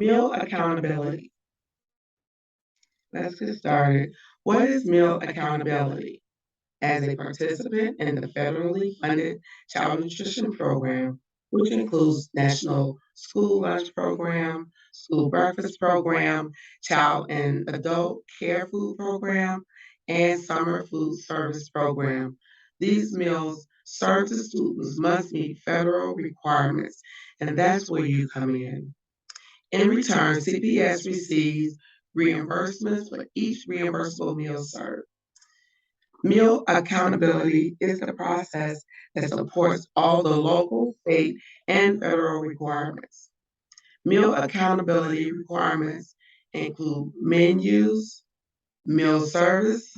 Meal accountability. Let's get started. What is meal accountability? As a participant in the federally funded child nutrition program, which includes National School Lunch Program, School Breakfast Program, Child and Adult Care Food Program, and Summer Food Service Program. These meals served to students must meet federal requirements, and that's where you come in. In return, CPS receives reimbursements for each reimbursable meal served. Meal accountability is the process that supports all the local, state, and federal requirements. Meal accountability requirements include menus, meal service,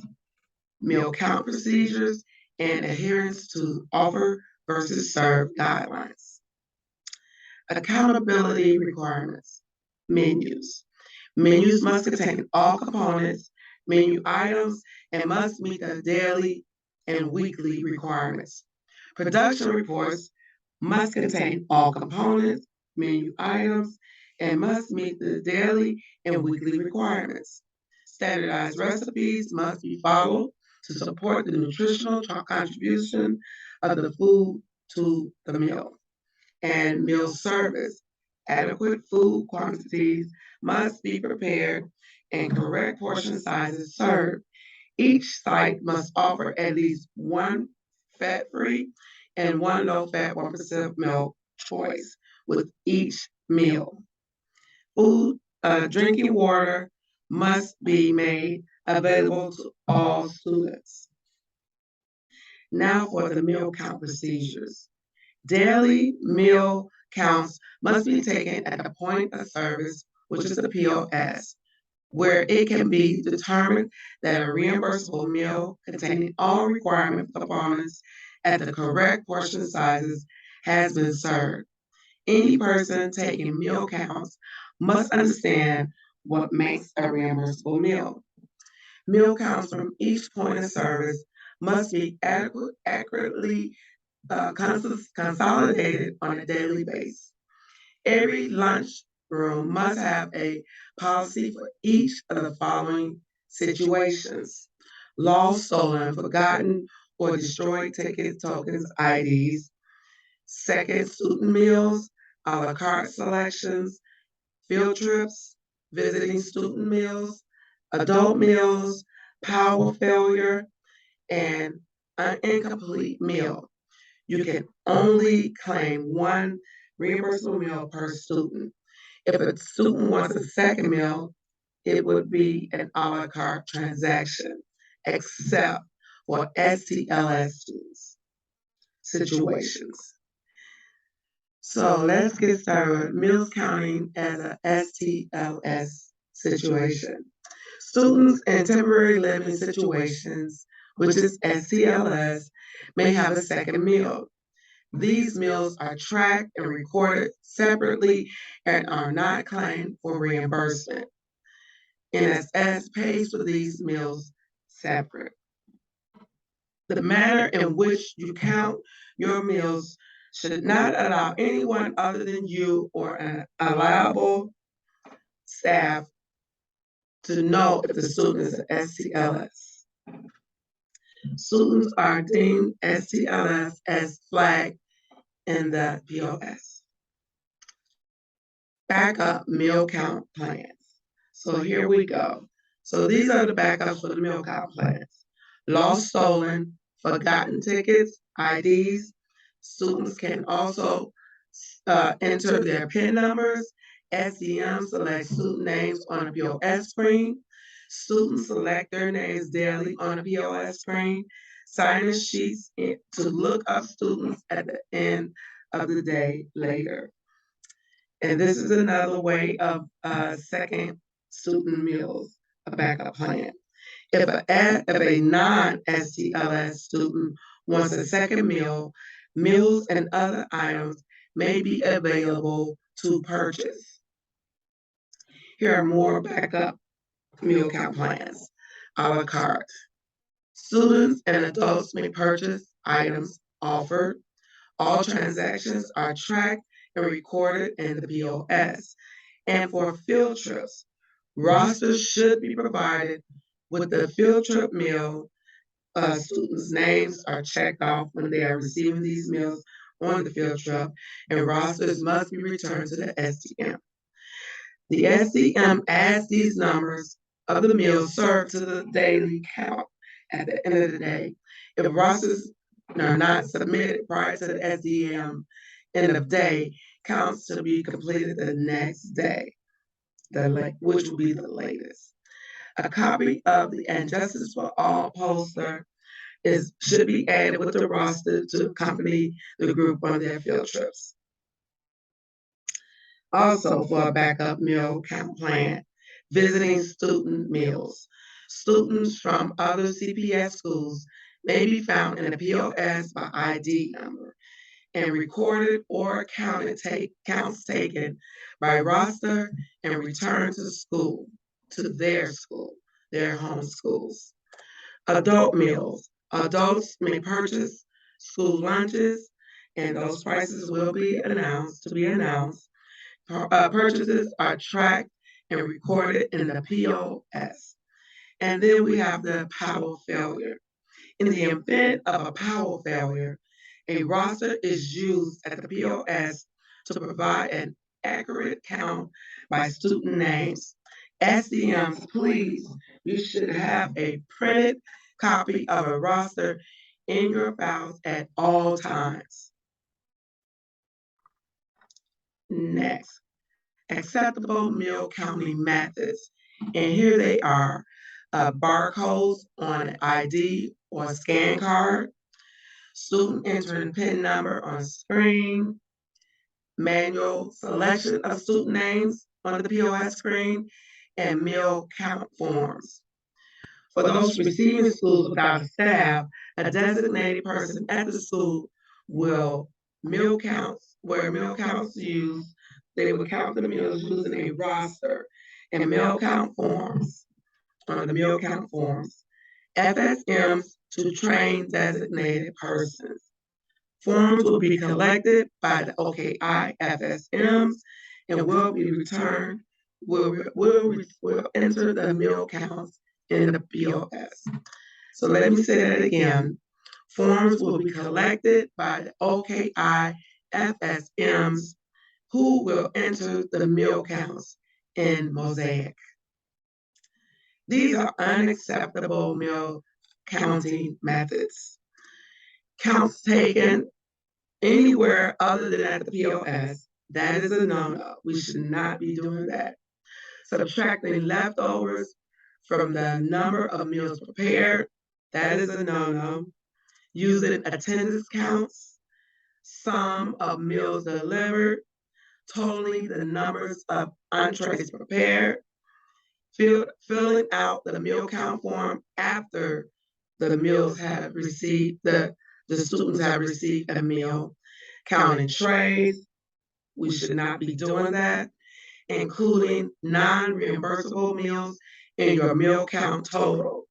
meal count procedures, and adherence to offer versus serve guidelines. Accountability requirements. Menus. Menus must contain all components, menu items, and must meet the daily and weekly requirements. Production reports must contain all components, menu items, and must meet the daily and weekly requirements. Standardized recipes must be followed to support the nutritional contribution of the food to the meal. And meal service. Adequate food quantities must be prepared and correct portion sizes served. Each site must offer at least one fat-free and one low-fat 1% milk choice with each meal. Drinking water must be made available to all students. Now for the meal count procedures. Daily meal counts must be taken at the point of service, which is the POS, where it can be determined that a reimbursable meal containing all requirement components at the correct portion sizes has been served. Any person taking meal counts must understand what makes a reimbursable meal. Meal counts from each point of service must be accurately consolidated on a daily basis. Every lunch room must have a policy for each of the following situations: lost, stolen, forgotten, or destroyed tickets, tokens, IDs, second student meals, a la carte selections, field trips, visiting student meals, adult meals, power failure, and an incomplete meal. You can only claim one reimbursable meal per student. If a student wants a second meal, it would be an a la carte transaction, except for STLS students situations. So let's get started. Meals counting as a STLS situation. Students in temporary living situations, which is STLS, may have a second meal. These meals are tracked and recorded separately and are not claimed for reimbursement. NSS pays for these meals separate. The manner in which you count your meals should not allow anyone other than you or an allowable staff to know if the student is an STLS. Students are deemed STLS as flagged in the POS. Backup meal count plans. So here we go. So these are the backups for the meal count plans. Lost, stolen, forgotten tickets, IDs. Students can also enter their PIN numbers. SEM select student names on a POS screen. Students select their names daily on a POS screen. Sign-in sheets to look up students at the end of the day later. And this is another way of second student meals, a backup plan. If a non-STLS student wants a second meal, meals and other items may be available to purchase. Here are more backup meal count plans, a la carte. Students and adults may purchase items offered. All transactions are tracked and recorded in the POS. And for field trips, rosters should be provided with the field trip meal. Students' names are checked off when they are receiving these meals on the field trip, and rosters must be returned to the SDM. The SDM adds these numbers of the meals served to the daily count at the end of the day. If rosters are not submitted prior to the SDM end of day, counts to be completed the next day, which will be the latest. A copy of the And Justice for All poster should be added with the roster to accompany the group on their field trips. Also, for a backup meal count plan, visiting student meals. Students from other CPS schools may be found in a POS by ID number and recorded or counts taken by roster and returned to their home schools. Adult meals. Adults may purchase school lunches, and those prices will be announced. Purchases are tracked and recorded in the POS. And then we have the power failure. In the event of a power failure, a roster is used at the POS to provide an accurate count by student names. SDMs, please, you should have a printed copy of a roster in your files at all times. Next, acceptable meal counting methods. And here they are, barcodes on an ID or scan card, student entering PIN number on screen, manual selection of student names on the POS screen, and meal count forms. For those receiving schools without a staff, a designated person at the school will where meal counts used, they will count the meals using a roster and meal count forms on the meal count forms. FSMs to train designated persons. Forms will be collected by the OKI FSMs and will be returned, will enter the meal counts in the POS. So let me say that again. Forms will be collected by the OKI FSMs who will enter the meal counts in Mosaic. These are unacceptable meal counting methods. Counts taken anywhere other than at the POS, that is a no-no. We should not be doing that. Subtracting leftovers from the number of meals prepared, that is a no-no. Using attendance counts, sum of meals delivered, totaling the numbers of entrees prepared, filling out the meal count form after the meals have received, the students have received a meal, counting trays, we should not be doing that, including non-reimbursable meals in your meal count total.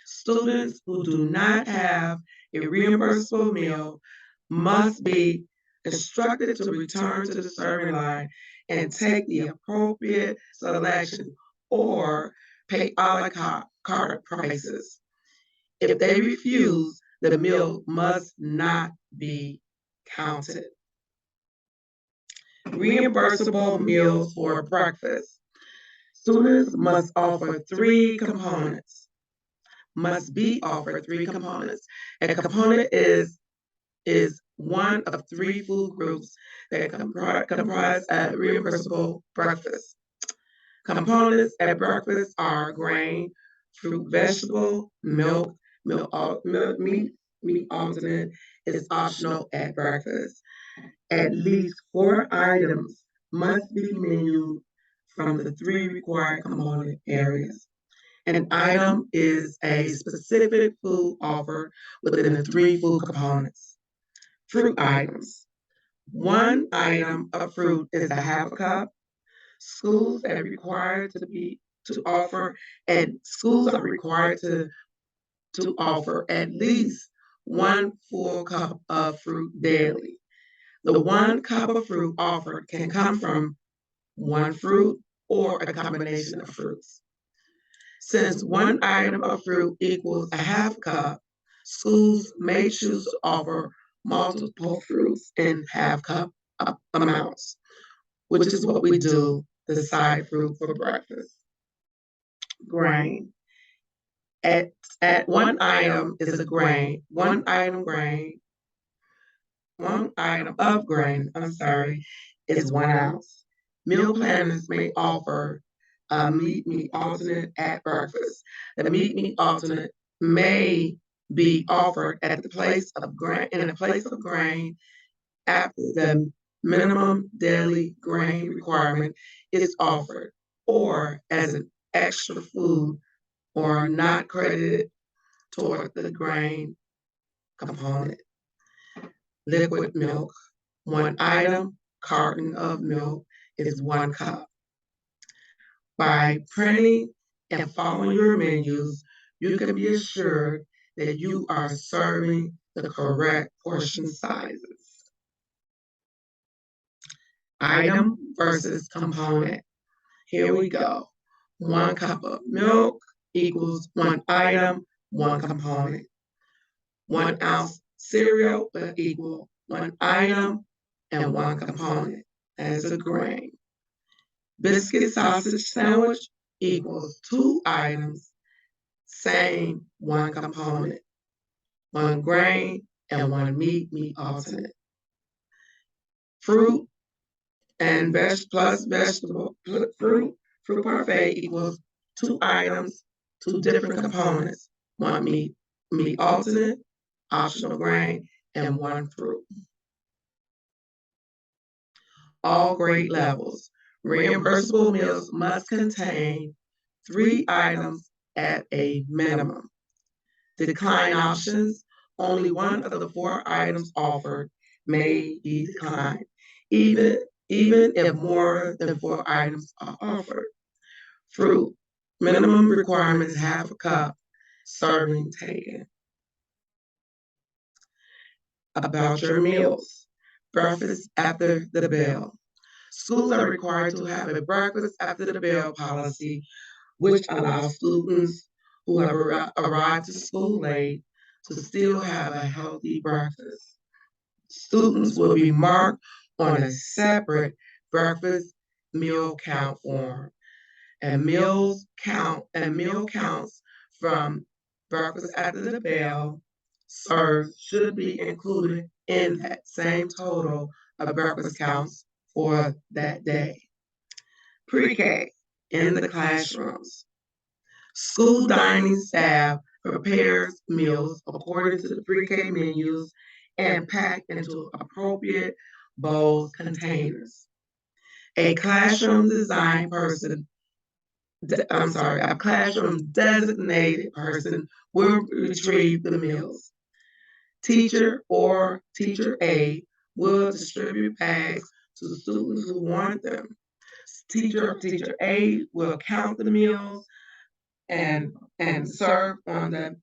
Students who do not have a reimbursable meal must be instructed to return to the serving line and take the appropriate selection or pay a la carte prices. If they refuse, the meal must not be counted. Reimbursable meals for breakfast. Students must be offered three components. A component is one of three food groups that comprise a reimbursable breakfast. Components at breakfast are grain, fruit, vegetable, milk, meat alternate is optional at breakfast. At least 4 items must be menued from the 3 required component areas. An item is a specific food offered within the 3 food components. Fruit items. 1 item of fruit is a half a cup. Schools are required to offer at least 1 full cup of fruit daily. The 1 cup of fruit offered can come from one fruit, or a combination of fruits. Since one item of fruit equals a half cup, schools may choose to offer multiple fruits in half cup amounts, which is what we do, the side fruit for breakfast. Grain. At one item is a grain, one item of grain, is 1 ounce. Meal planners may offer a meat alternate at breakfast. The meat alternate may be offered at the place of grain in the place of grain after the minimum daily grain requirement is offered, or as an extra food or not credited toward the grain component. Liquid milk, one item, carton of milk is 1 cup. By printing and following your menus, you can be assured that you are serving the correct portion sizes. Item versus component. Here we go. 1 cup of milk equals 1 item, 1 component. 1 ounce cereal will equal 1 item and 1 component as a grain. Biscuit sausage sandwich equals 2 items, same 1 component. 1 grain and 1 meat alternate. Fruit and fruit parfait equals 2 items, 2 different components, 1 meat alternate, optional grain, and 1 fruit. All grade levels. Reimbursable meals must contain 3 items at a minimum. Decline options, only one of the 4 items offered may be declined, even if more than 4 items are offered. Fruit, minimum requirements half a cup, serving taken. About your meals. Breakfast after the bell. Schools are required to have a breakfast after the bell policy, which allows students who have arrived to school late to still have a healthy breakfast. Students will be marked on a separate breakfast meal count form, and meal counts from breakfast after the bell served should be included in that same total of breakfast counts for that day. Pre-K in the classrooms. School dining staff prepares meals according to the pre-K menus and packed into appropriate bowls containers. A classroom designated person will retrieve the meals. Teacher or teacher aide will distribute bags to the students who want them. Teacher or teacher aide will count the meals and serve on the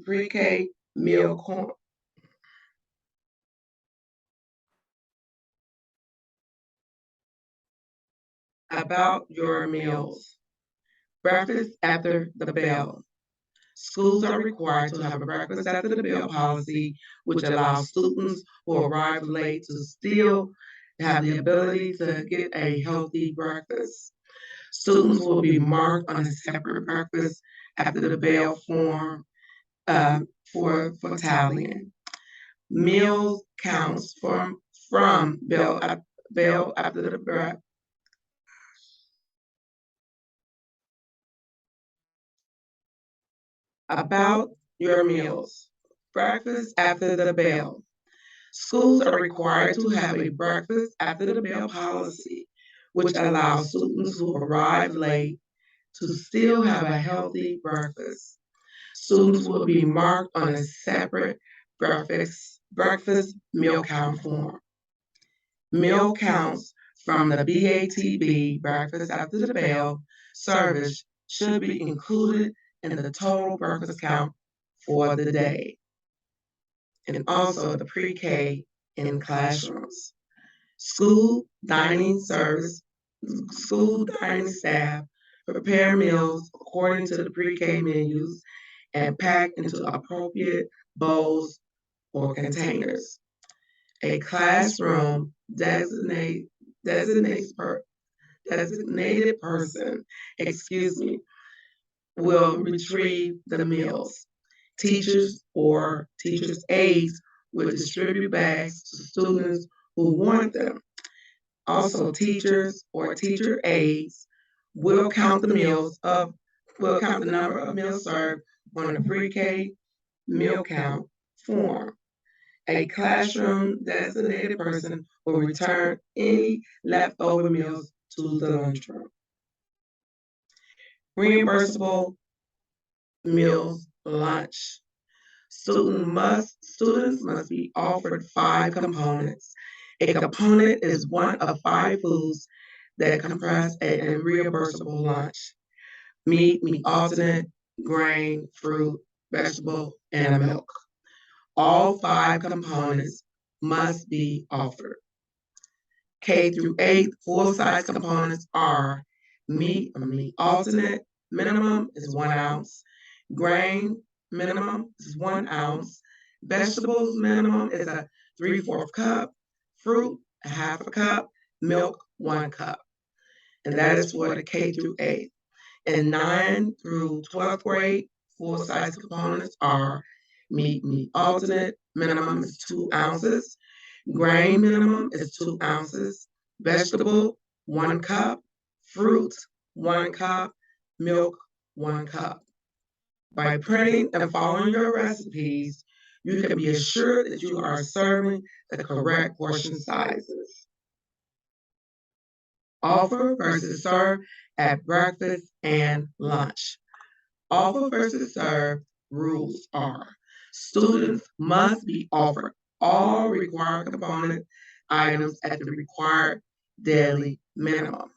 pre-K meal corn. About your meals. Breakfast after the bell. Schools are required to have a breakfast after the bell policy, which allows students who arrive late to still have the ability to get a healthy breakfast. Students will be marked on a separate breakfast after the bell form for tallying. Meal counts from bell after the bell. About your meals. Breakfast after the bell. Schools are required to have a breakfast after the bell policy, which allows students who arrive late to still have a healthy breakfast. Students will be marked on a separate breakfast meal count form. Meal counts from the BATB breakfast after the bell service should be included in the total breakfast count for the day. And also the pre-K in classrooms. School dining service school dining staff prepare meals according to the pre-K menus and pack into appropriate bowls or containers. A classroom designates designated person, excuse me, will retrieve the meals. Teachers or teachers' aides will distribute bags to students who want them. Also, teachers or teacher aides will count the meals of will count the number of meals served on the pre-K meal count form. A classroom designated person will return any leftover meals to the lunchroom. Reimbursable meals lunch. Students must be offered 5 components. A component is one of 5 foods that comprise a reimbursable lunch: meat alternate, grain, fruit, vegetable, and milk. All 5 components must be offered. K through 8 full-size components are meat alternate, minimum is 1 ounce, grain minimum is 1 ounce, vegetables minimum is a 3/4 cup, fruit a 1/2 cup, milk 1 cup. And that is for the K through 8. In 9 through 12th grade, full-size components are meat alternate, minimum is 2 ounces, grain minimum is 2 ounces, vegetable 1 cup, fruit 1 cup, milk 1 cup. By printing and following your recipes, you can be assured that you are serving the correct portion sizes. Offer versus serve at breakfast and lunch. Offer versus serve rules are: students must be offered all required component items at the required daily minimum.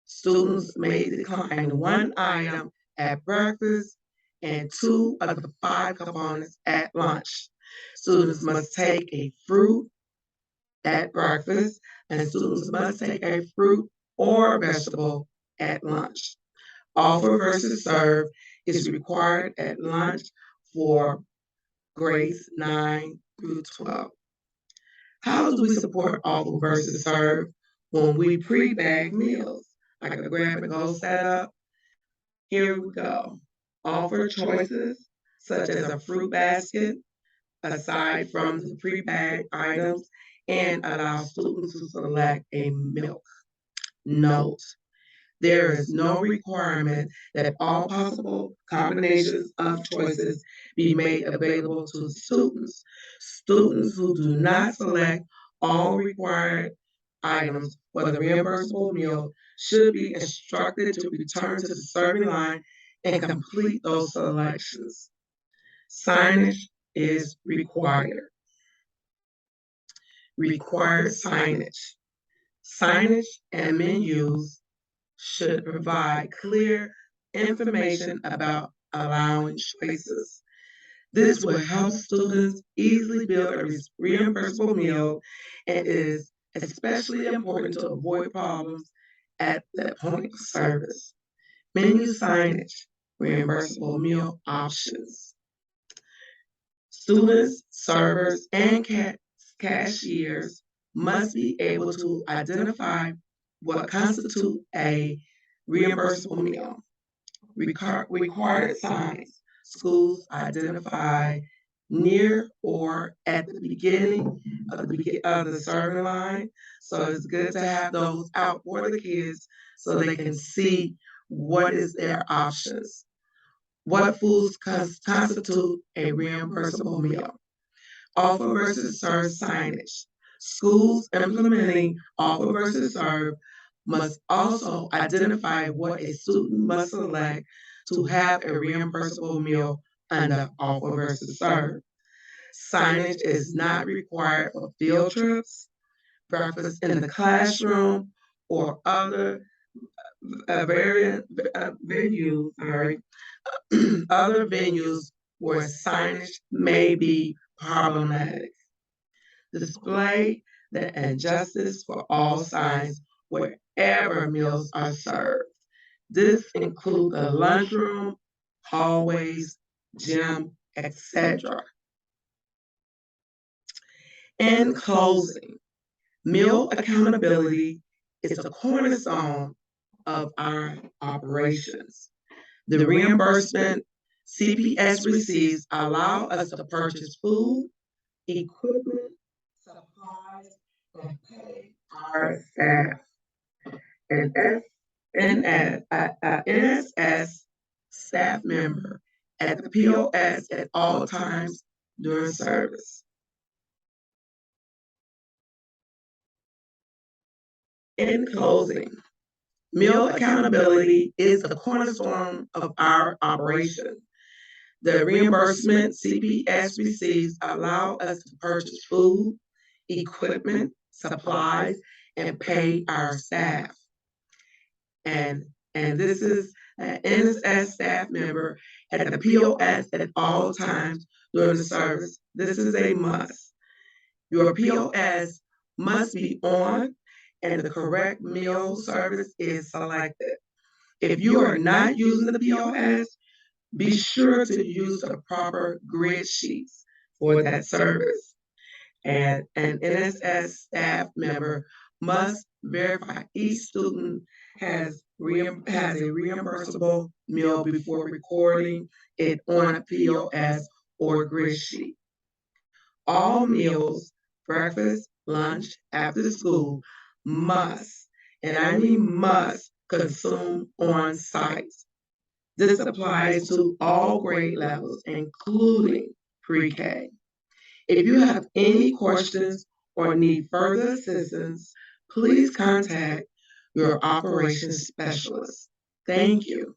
Students may decline 1 item at breakfast and 2 of the 5 components at lunch. Students must take a fruit at breakfast, and students must take a fruit or vegetable at lunch. Offer versus serve is required at lunch for grades 9 through 12. How do we support offer versus serve when we pre-bag meals? Like a grab and go setup. Here we go. Offer choices such as a fruit basket aside from the pre-bag items and allow students to select a milk. Note: there is no requirement that all possible combinations of choices be made available to students. Students who do not select all required items for the reimbursable meal should be instructed to return to the serving line and complete those selections. Signage is required. Required signage. Signage and menus should provide clear information about allowing choices. This will help students easily build a reimbursable meal and is especially important to avoid problems at that point of service. Menu signage, reimbursable meal options. Students, servers, and cashiers must be able to identify what constitutes a reimbursable meal. Required signs. Schools identify near or at the beginning of the serving line. So it's good to have those out for the kids so they can see what is their options. What foods constitute a reimbursable meal? Offer versus serve signage. Schools implementing offer versus serve must also identify what a student must select to have a reimbursable meal under offer versus serve. Signage is not required for field trips, breakfast in the classroom, or other variant venues, other venues where signage may be problematic. Display the injustice for all signs wherever wherever meals are served. This includes the lunchroom, hallways, gym, etc. In closing, meal accountability is a cornerstone of our operations. The reimbursement CPS receives allow us to purchase food, equipment, supplies, and pay our staff. And NSS staff member at the POS at all times during service. In closing, meal accountability is the cornerstone of our operation. The reimbursement CPS receives allow us to purchase food, equipment, supplies, and pay our staff. And this is an NSS staff member at the POS at all times during the service. This is a must. Your POS must be on and the correct meal service is selected. If you are not using the POS, be sure to use the proper grid sheets for that service. And an NSS staff member must verify each student has a reimbursable meal before recording it on a POS or grid sheet. All meals, breakfast, lunch, after the school, must, and I mean must, consume on site. This applies to all grade levels, including pre-K. If you have any questions or need further assistance, please contact your operations specialist. Thank you.